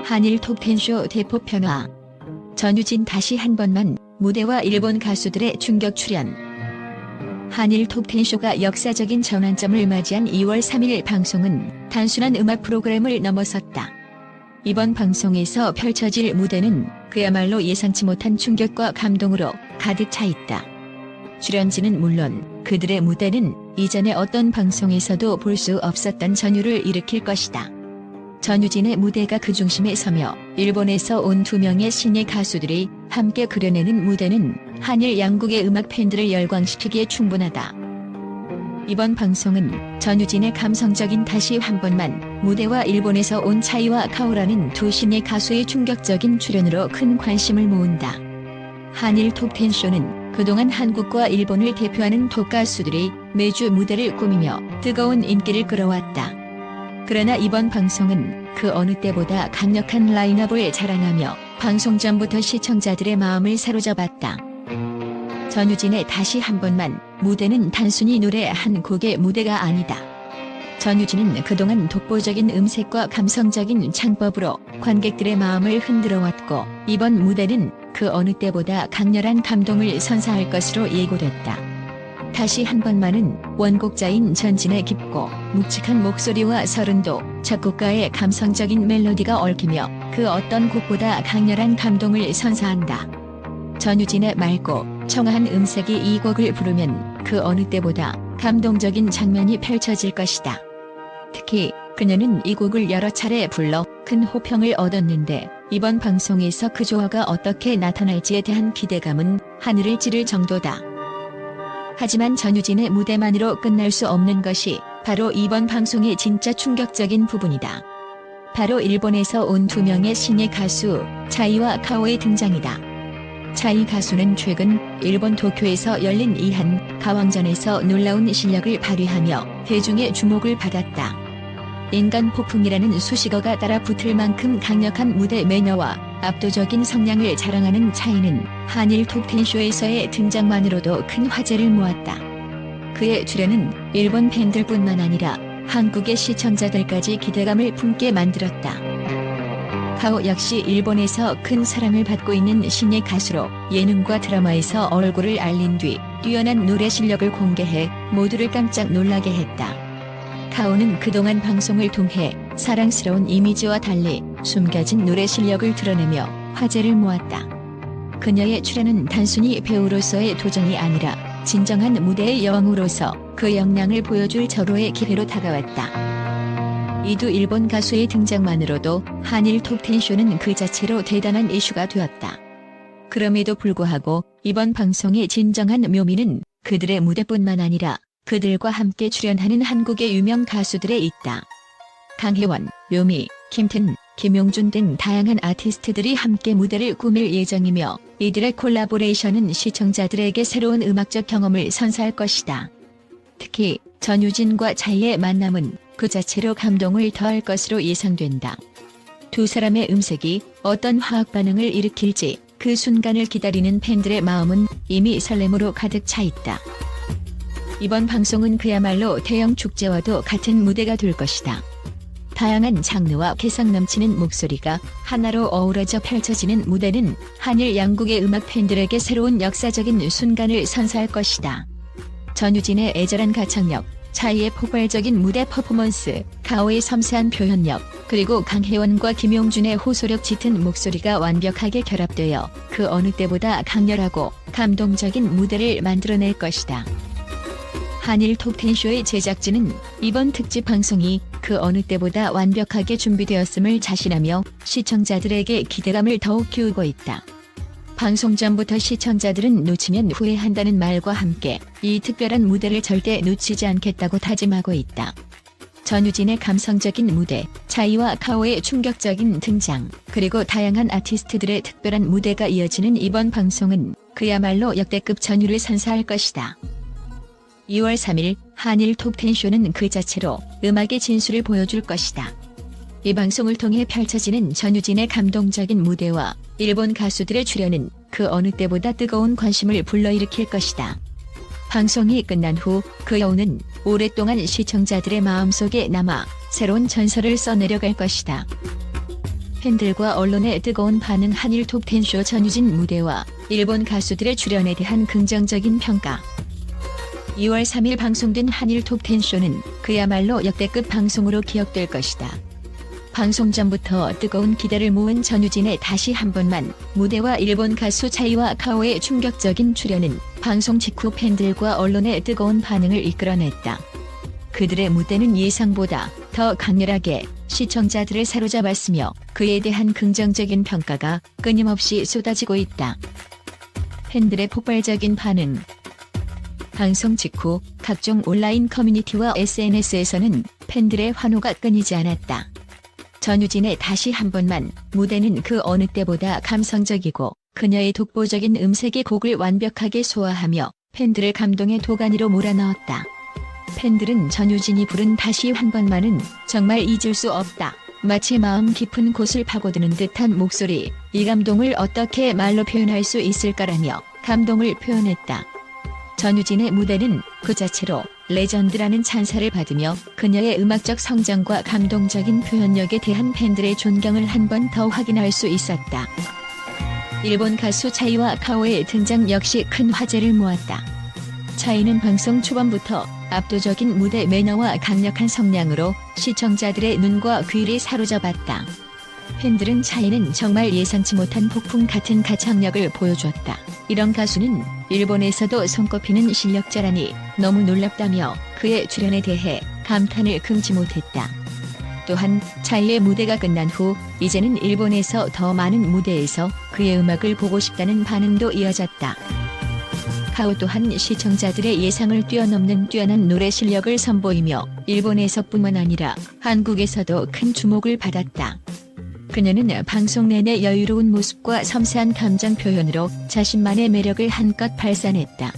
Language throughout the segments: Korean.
한일 톱텐쇼 대폭 변화. 전유진 다시 한 번만 무대와 일본 가수들의 충격 출연. 한일 톱텐쇼가 역사적인 전환점을 맞이한 2월 3일 방송은 단순한 음악 프로그램을 넘어섰다. 이번 방송에서 펼쳐질 무대는 그야말로 예상치 못한 충격과 감동으로 가득 차 있다. 출연진은 물론 그들의 무대는 이전에 어떤 방송에서도 볼 수 없었던 전율을 일으킬 것이다. 전유진의 무대가 그 중심에 서며 일본에서 온 2명의 신예 가수들이 함께 그려내는 무대는 한일 양국의 음악 팬들을 열광시키기에 충분하다. 이번 방송은 전유진의 감성적인 다시 한 번만 무대와 일본에서 온 차이와 카오라는 두 신예 가수의 충격적인 출연으로 큰 관심을 모은다. 한일 톱텐쇼는 그동안 한국과 일본을 대표하는 톱 가수들이 매주 무대를 꾸미며 뜨거운 인기를 끌어왔다. 그러나 이번 방송은 그 어느 때보다 강력한 라인업을 자랑하며 방송 전부터 시청자들의 마음을 사로잡았다. 전유진의 다시 한 번만 무대는 단순히 노래 한 곡의 무대가 아니다. 전유진은 그동안 독보적인 음색과 감성적인 창법으로 관객들의 마음을 흔들어왔고 이번 무대는 그 어느 때보다 강렬한 감동을 선사할 것으로 예고됐다. 다시 한 번만은 원곡자인 전진의 깊고 묵직한 목소리와 서른도, 작곡가의 감성적인 멜로디가 얽히며 그 어떤 곡보다 강렬한 감동을 선사한다. 전유진의 맑고 청아한 음색이 이 곡을 부르면 그 어느 때보다 감동적인 장면이 펼쳐질 것이다. 특히 그녀는 이 곡을 여러 차례 불러 큰 호평을 얻었는데 이번 방송에서 그 조화가 어떻게 나타날지에 대한 기대감은 하늘을 찌를 정도다. 하지만 전유진의 무대만으로 끝날 수 없는 것이 바로 이번 방송의 진짜 충격적인 부분이다. 바로 일본에서 온 2명의 신예 가수 차이와 카오의 등장이다. 차이 가수는 최근 일본 도쿄에서 열린 이한 가왕전에서 놀라운 실력을 발휘하며 대중의 주목을 받았다. 인간 폭풍이라는 수식어가 따라 붙을 만큼 강력한 무대 매너와 압도적인 성량을 자랑하는 차이는 한일 톱텐쇼에서의 등장만으로도 큰 화제를 모았다. 그의 출연은 일본 팬들뿐만 아니라 한국의 시청자들까지 기대감을 품게 만들었다. 카오 역시 일본에서 큰 사랑을 받고 있는 신예 가수로 예능과 드라마에서 얼굴을 알린 뒤 뛰어난 노래 실력을 공개해 모두를 깜짝 놀라게 했다. 카오는 그동안 방송을 통해 사랑스러운 이미지와 달리 숨겨진 노래 실력을 드러내며 화제를 모았다. 그녀의 출연은 단순히 배우로서의 도전이 아니라 진정한 무대의 여왕으로서 그 역량을 보여줄 절호의 기회로 다가왔다. 이 두 일본 가수의 등장만으로도 한일 톱텐쇼는 그 자체로 대단한 이슈가 되었다. 그럼에도 불구하고 이번 방송의 진정한 묘미는 그들의 무대뿐만 아니라 그들과 함께 출연하는 한국의 유명 가수들에 있다. 강혜원, 묘미, 김튼, 김용준 등 다양한 아티스트들이 함께 무대를 꾸밀 예정이며 이들의 콜라보레이션은 시청자들에게 새로운 음악적 경험을 선사할 것이다. 특히 전유진과 차이의 만남은 그 자체로 감동을 더할 것으로 예상된다. 두 사람의 음색이 어떤 화학 반응을 일으킬지 그 순간을 기다리는 팬들의 마음은 이미 설렘으로 가득 차 있다. 이번 방송은 그야말로 대형 축제와도 같은 무대가 될 것이다. 다양한 장르와 개성 넘치는 목소리가 하나로 어우러져 펼쳐지는 무대는 한일 양국의 음악 팬들에게 새로운 역사적인 순간을 선사할 것이다. 전유진의 애절한 가창력, 차이의 폭발적인 무대 퍼포먼스, 카오의 섬세한 표현력, 그리고 강혜원과 김용준의 호소력 짙은 목소리가 완벽하게 결합되어 그 어느 때보다 강렬하고 감동적인 무대를 만들어낼 것이다. 한일 톱텐쇼의 제작진은 이번 특집 방송이 그 어느 때보다 완벽하게 준비되었음을 자신하며 시청자들에게 기대감을 더욱 키우고 있다. 방송 전부터 시청자들은 놓치면 후회한다는 말과 함께 이 특별한 무대를 절대 놓치지 않겠다고 다짐하고 있다. 전유진의 감성적인 무대, 차이와 카오의 충격적인 등장, 그리고 다양한 아티스트들의 특별한 무대가 이어지는 이번 방송은 그야말로 역대급 전율을 선사할 것이다. 2월 3일 한일 톱텐쇼는 그 자체로 음악의 진수를 보여줄 것이다. 이 방송을 통해 펼쳐지는 전유진의 감동적인 무대와 일본 가수들의 출연은 그 어느 때보다 뜨거운 관심을 불러일으킬 것이다. 방송이 끝난 후 그 여우는 오랫동안 시청자들의 마음속에 남아 새로운 전설을 써내려갈 것이다. 팬들과 언론의 뜨거운 반응. 한일 톱10쇼 전유진 무대와 일본 가수들의 출연에 대한 긍정적인 평가. 2월 3일 방송된 한일 톱10쇼는 그야말로 역대급 방송으로 기억될 것이다. 방송 전부터 뜨거운 기대를 모은 전유진의 다시 한 번만 무대와 일본 가수 차이와 카오의 충격적인 출연은 방송 직후 팬들과 언론의 뜨거운 반응을 이끌어냈다. 그들의 무대는 예상보다 더 강렬하게 시청자들을 사로잡았으며 그에 대한 긍정적인 평가가 끊임없이 쏟아지고 있다. 팬들의 폭발적인 반응. 방송 직후 각종 온라인 커뮤니티와 SNS에서는 팬들의 환호가 끊이지 않았다. 전유진의 다시 한 번만 무대는 그 어느 때보다 감성적이고 그녀의 독보적인 음색이 곡을 완벽하게 소화하며 팬들을 감동의 도가니로 몰아넣었다. 팬들은 전유진이 부른 다시 한 번만은 정말 잊을 수 없다. 마치 마음 깊은 곳을 파고드는 듯한 목소리, 이 감동을 어떻게 말로 표현할 수 있을까라며 감동을 표현했다. 전유진의 무대는 그 자체로 레전드라는 찬사를 받으며 그녀의 음악적 성장과 감동적인 표현력에 대한 팬들의 존경을 한 번 더 확인할 수 있었다. 일본 가수 차이와 카오의 등장 역시 큰 화제를 모았다. 차이는 방송 초반부터 압도적인 무대 매너와 강력한 성량으로 시청자들의 눈과 귀를 사로잡았다. 팬들은 차이는 정말 예상치 못한 폭풍 같은 가창력을 보여줬다. 이런 가수는 일본에서도 손꼽히는 실력자라니 너무 놀랍다며 그의 출연에 대해 감탄을 금치 못했다. 또한 차이의 무대가 끝난 후 이제는 일본에서 더 많은 무대에서 그의 음악을 보고 싶다는 반응도 이어졌다. 카오 또한 시청자들의 예상을 뛰어넘는 뛰어난 노래 실력을 선보이며 일본에서뿐만 아니라 한국에서도 큰 주목을 받았다. 그녀는 방송 내내 여유로운 모습과 섬세한 감정 표현으로 자신만의 매력을 한껏 발산했다.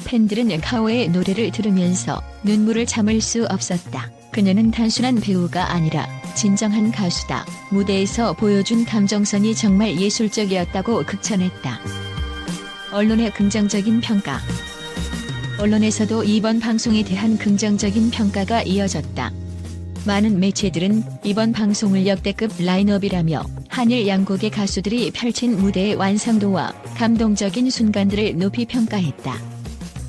팬들은 카오의 노래를 들으면서 눈물을 참을 수 없었다. 그녀는 단순한 배우가 아니라 진정한 가수다. 무대에서 보여준 감정선이 정말 예술적이었다고 극찬했다. 언론의 긍정적인 평가. 언론에서도 이번 방송에 대한 긍정적인 평가가 이어졌다. 많은 매체들은 이번 방송을 역대급 라인업이라며 한일 양국의 가수들이 펼친 무대의 완성도와 감동적인 순간들을 높이 평가했다.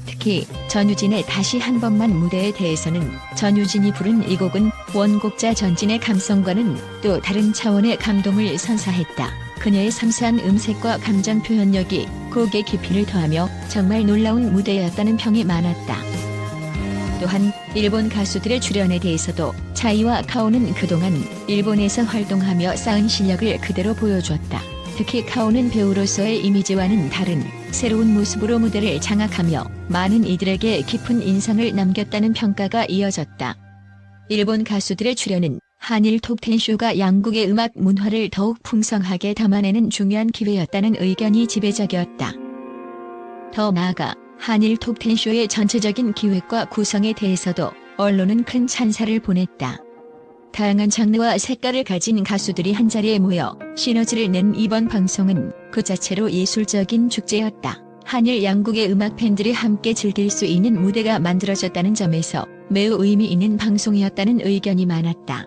특히 전유진의 다시 한 번만 무대에 대해서는 전유진이 부른 이 곡은 원곡자 전진의 감성과는 또 다른 차원의 감동을 선사했다. 그녀의 섬세한 음색과 감정 표현력이 곡의 깊이를 더하며 정말 놀라운 무대였다는 평이 많았다. 또한 일본 가수들의 출연에 대해서도 차이와 카오는 그동안 일본에서 활동하며 쌓은 실력을 그대로 보여주었다. 특히 카오는 배우로서의 이미지와는 다른 새로운 모습으로 무대를 장악하며 많은 이들에게 깊은 인상을 남겼다는 평가가 이어졌다. 일본 가수들의 출연은 한일 톱10쇼가 양국의 음악 문화를 더욱 풍성하게 담아내는 중요한 기회였다는 의견이 지배적이었다. 더 나아가 한일 톱10쇼의 전체적인 기획과 구성에 대해서도 언론은 큰 찬사를 보냈다. 다양한 장르와 색깔을 가진 가수들이 한자리에 모여 시너지를 낸 이번 방송은 그 자체로 예술적인 축제였다. 한일 양국의 음악 팬들이 함께 즐길 수 있는 무대가 만들어졌다는 점에서 매우 의미 있는 방송이었다는 의견이 많았다.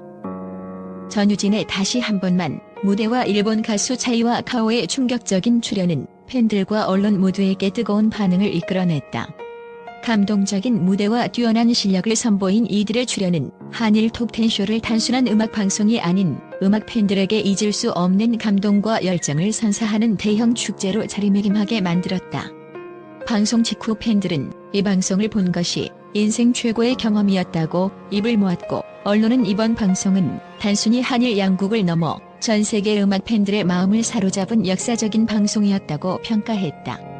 전유진의 다시 한 번만 무대와 일본 가수 차이와 카오의 충격적인 출연은 팬들과 언론 모두에게 뜨거운 반응을 이끌어냈다. 감동적인 무대와 뛰어난 실력을 선보인 이들의 출연은 한일 톱10쇼를 단순한 음악 방송이 아닌 음악 팬들에게 잊을 수 없는 감동과 열정을 선사하는 대형 축제로 자리매김하게 만들었다. 방송 직후 팬들은 이 방송을 본 것이 인생 최고의 경험이었다고 입을 모았고, 언론은 이번 방송은 단순히 한일 양국을 넘어 전 세계 음악 팬들의 마음을 사로잡은 역사적인 방송이었다고 평가했다.